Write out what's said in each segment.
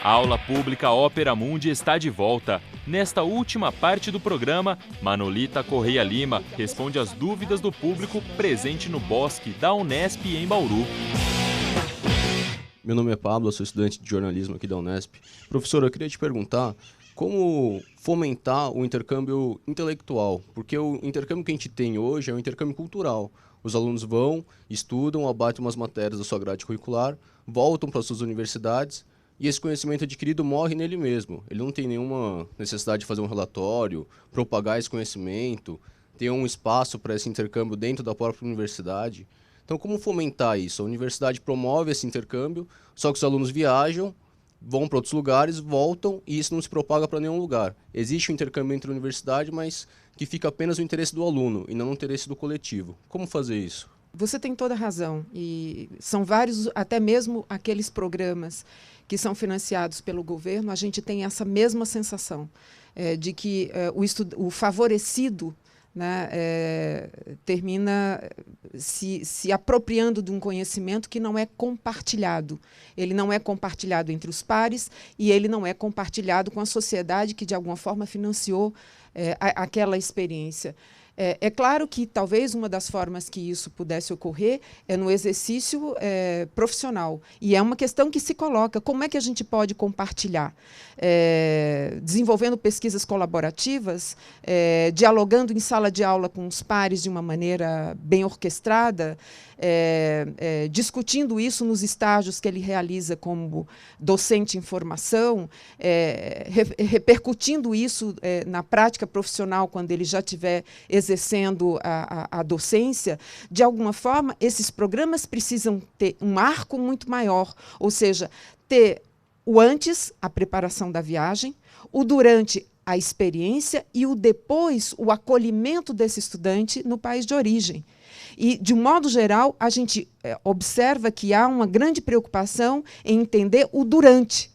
A aula pública Ópera Mundi está de volta. Nesta última parte do programa, Manolita Correia Lima responde às dúvidas do público presente no Bosque da Unesp em Bauru. Meu nome é Pablo, eu sou estudante de jornalismo aqui da Unesp. Professor, eu queria te perguntar como fomentar o intercâmbio intelectual, porque o intercâmbio que a gente tem hoje é um intercâmbio cultural. Os alunos vão, estudam, abatem umas matérias da sua grade curricular, voltam para as suas universidades e esse conhecimento adquirido morre nele mesmo. Ele não tem nenhuma necessidade de fazer um relatório, propagar esse conhecimento, ter um espaço para esse intercâmbio dentro da própria universidade. Então, como fomentar isso? A universidade promove esse intercâmbio, só que os alunos viajam, vão para outros lugares, voltam e isso não se propaga para nenhum lugar. Existe um intercâmbio entre a universidade, mas que fica apenas o interesse do aluno e não o interesse do coletivo. Como fazer isso? Você tem toda a razão. E são vários, até mesmo aqueles programas que são financiados pelo governo, a gente tem essa mesma sensação de que o favorecido, né, termina se apropriando de um conhecimento que não é compartilhado. Ele não é compartilhado entre os pares e ele não é compartilhado com a sociedade que, de alguma forma, financiou aquela experiência. É claro que talvez uma das formas que isso pudesse ocorrer é no exercício profissional. E é uma questão que se coloca, como é que a gente pode compartilhar? Desenvolvendo pesquisas colaborativas, dialogando em sala de aula com os pares de uma maneira bem orquestrada, discutindo isso nos estágios que ele realiza como docente em formação, repercutindo isso na prática profissional quando ele já estiver exercendo a docência. De alguma forma, esses programas precisam ter um arco muito maior, ou seja, ter o antes, a preparação da viagem, o durante, a experiência, e o depois, o acolhimento desse estudante no país de origem. E, de um modo geral, a gente observa que há uma grande preocupação em entender o durante.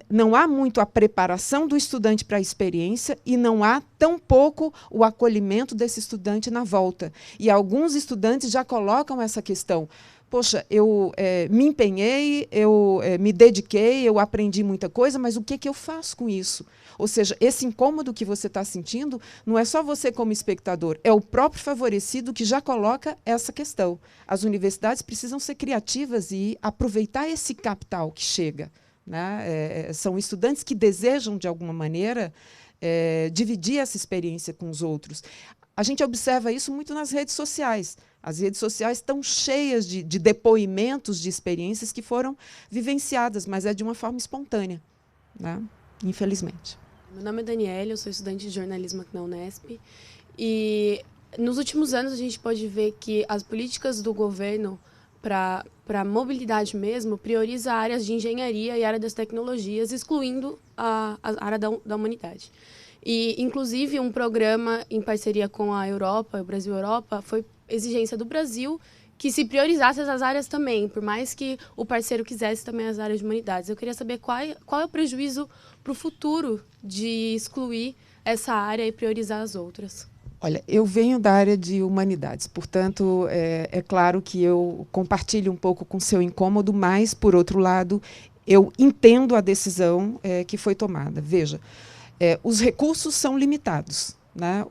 Não há muito a preparação do estudante para a experiência e não há tão pouco o acolhimento desse estudante na volta. E alguns estudantes já colocam essa questão. Poxa, eu me empenhei, eu me dediquei, eu aprendi muita coisa, mas o que eu faço com isso? Ou seja, esse incômodo que você está sentindo não é só você como espectador, é o próprio favorecido que já coloca essa questão. As universidades precisam ser criativas e aproveitar esse capital que chega, né? São estudantes que desejam, de alguma maneira, dividir essa experiência com os outros. A gente observa isso muito nas redes sociais. As redes sociais estão cheias de depoimentos de experiências que foram vivenciadas, mas é de uma forma espontânea, né? Infelizmente. Meu nome é Daniela, eu sou estudante de jornalismo aqui na Unesp. E nos últimos anos a gente pode ver que as políticas do governo para a mobilidade mesmo prioriza áreas de engenharia e área das tecnologias, excluindo a área da humanidade. E, inclusive, um programa em parceria com a Europa, o Brasil-Europa, foi exigência do Brasil que se priorizasse essas áreas também, por mais que o parceiro quisesse também as áreas de humanidades. Eu queria saber qual é o prejuízo para o futuro de excluir essa área e priorizar as outras. Olha, eu venho da área de humanidades, portanto, é claro que eu compartilho um pouco com o seu incômodo, mas, por outro lado, eu entendo a decisão que foi tomada. Veja, os recursos são limitados, né?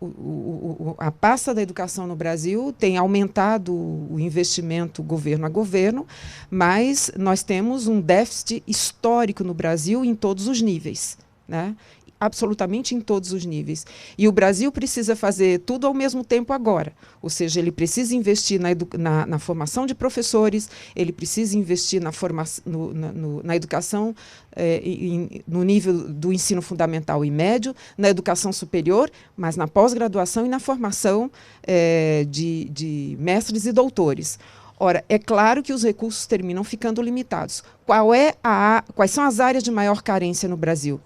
A pasta da educação no Brasil tem aumentado o investimento governo a governo, mas nós temos um déficit histórico no Brasil em todos os níveis, né? Absolutamente em todos os níveis. E o Brasil precisa fazer tudo ao mesmo tempo agora. Ou seja, ele precisa investir na formação de professores, ele precisa investir na educação no nível do ensino fundamental e médio, na educação superior, mas na pós-graduação e na formação de mestres e doutores. Ora, é claro que os recursos terminam ficando limitados. Quais são as áreas de maior carência no Brasil?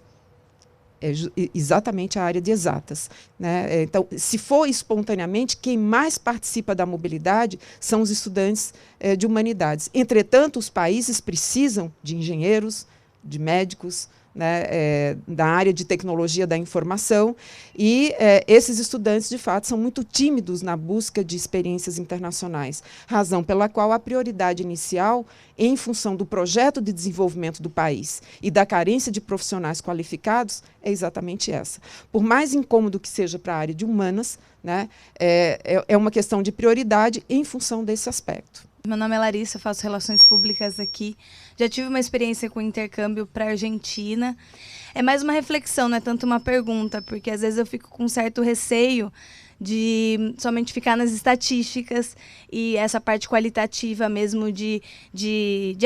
Exatamente a área de exatas, né? Então, se for espontaneamente, quem mais participa da mobilidade são os estudantes de humanidades. Entretanto, os países precisam de engenheiros, de médicos, né, da área de tecnologia da informação, e esses estudantes, de fato, são muito tímidos na busca de experiências internacionais, razão pela qual a prioridade inicial, em função do projeto de desenvolvimento do país e da carência de profissionais qualificados, é exatamente essa. Por mais incômodo que seja para a área de humanas, né, é uma questão de prioridade em função desse aspecto. Meu nome é Larissa, eu faço relações públicas aqui. Já tive uma experiência com intercâmbio para a Argentina. É mais uma reflexão, não é tanto uma pergunta, porque às vezes eu fico com um certo receio de somente ficar nas estatísticas e essa parte qualitativa mesmo de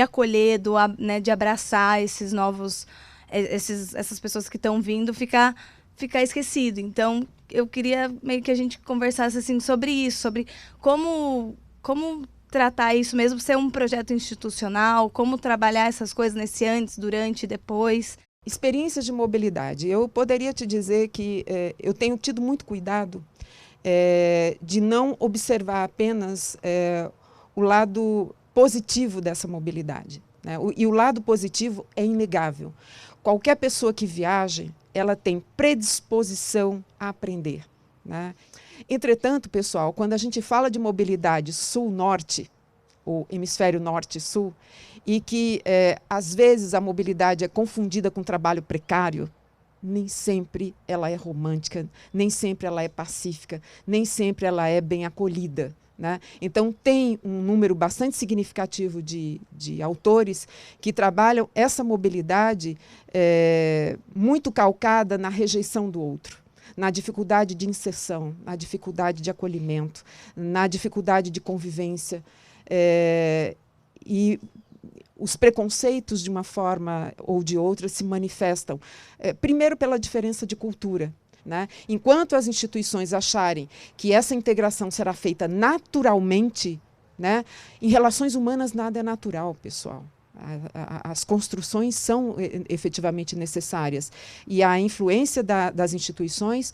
acolher, né, de abraçar esses novos, essas pessoas que estão vindo, ficar esquecido. Então, eu queria meio que a gente conversasse assim, sobre isso, sobre como tratar isso mesmo, ser um projeto institucional, como trabalhar essas coisas nesse antes, durante e depois. Experiências de mobilidade. Eu poderia te dizer que eu tenho tido muito cuidado de não observar apenas o lado positivo dessa mobilidade, né? E o lado positivo é inegável. Qualquer pessoa que viaje, ela tem predisposição a aprender, né? Entretanto, pessoal, quando a gente fala de mobilidade sul-norte, ou hemisfério norte-sul, e que, às vezes, a mobilidade é confundida com trabalho precário, nem sempre ela é romântica, nem sempre ela é pacífica, nem sempre ela é bem acolhida, né? Então, tem um número bastante significativo de autores que trabalham essa mobilidade muito calcada na rejeição do outro, na dificuldade de inserção, na dificuldade de acolhimento, na dificuldade de convivência. E os preconceitos, de uma forma ou de outra, se manifestam, primeiro, pela diferença de cultura, né? Enquanto as instituições acharem que essa integração será feita naturalmente, né? Em relações humanas nada é natural, pessoal. As construções são efetivamente necessárias e a influência das instituições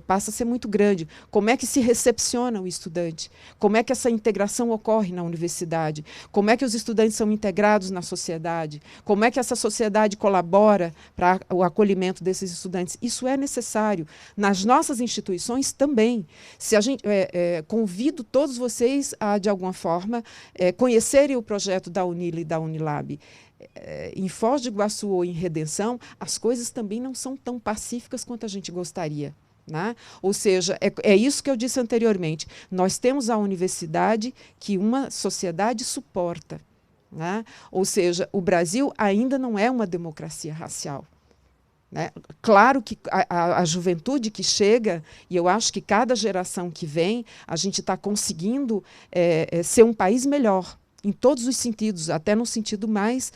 passa a ser muito grande. Como é que se recepciona o estudante? Como é que essa integração ocorre na universidade? Como é que os estudantes são integrados na sociedade? Como é que essa sociedade colabora para o acolhimento desses estudantes? Isso é necessário. Nas nossas instituições também. Se a gente, convido todos vocês a, de alguma forma, conhecerem o projeto da UNILA e da Unilab. Em Foz do Iguaçu ou em Redenção, as coisas também não são tão pacíficas quanto a gente gostaria, né? Ou seja, é isso que eu disse anteriormente. Nós temos a universidade que uma sociedade suporta, né? Ou seja, o Brasil ainda não é uma democracia racial, né? Claro que a juventude que chega, e eu acho que cada geração que vem, a gente está conseguindo ser um país melhor, em todos os sentidos, até no sentido mais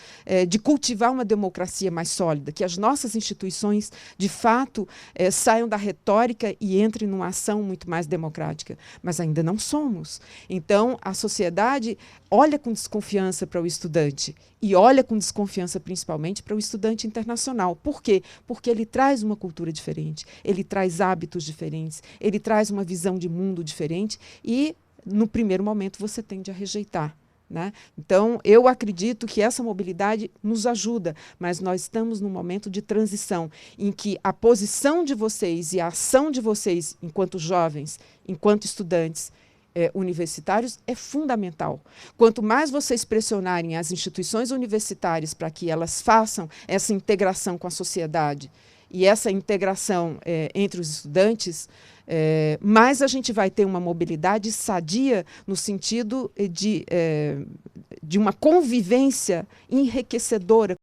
de cultivar uma democracia mais sólida, que as nossas instituições, de fato, saiam da retórica e entrem numa ação muito mais democrática. Mas ainda não somos. Então, a sociedade olha com desconfiança para o estudante e olha com desconfiança principalmente para o estudante internacional. Por quê? Porque ele traz uma cultura diferente, ele traz hábitos diferentes, ele traz uma visão de mundo diferente e, no primeiro momento, você tende a rejeitar, né? Então, eu acredito que essa mobilidade nos ajuda, mas nós estamos num momento de transição em que a posição de vocês e a ação de vocês, enquanto jovens, enquanto estudantes universitários, é fundamental. Quanto mais vocês pressionarem as instituições universitárias para que elas façam essa integração com a sociedade e essa integração entre os estudantes, mais a gente vai ter uma mobilidade sadia no sentido de uma convivência enriquecedora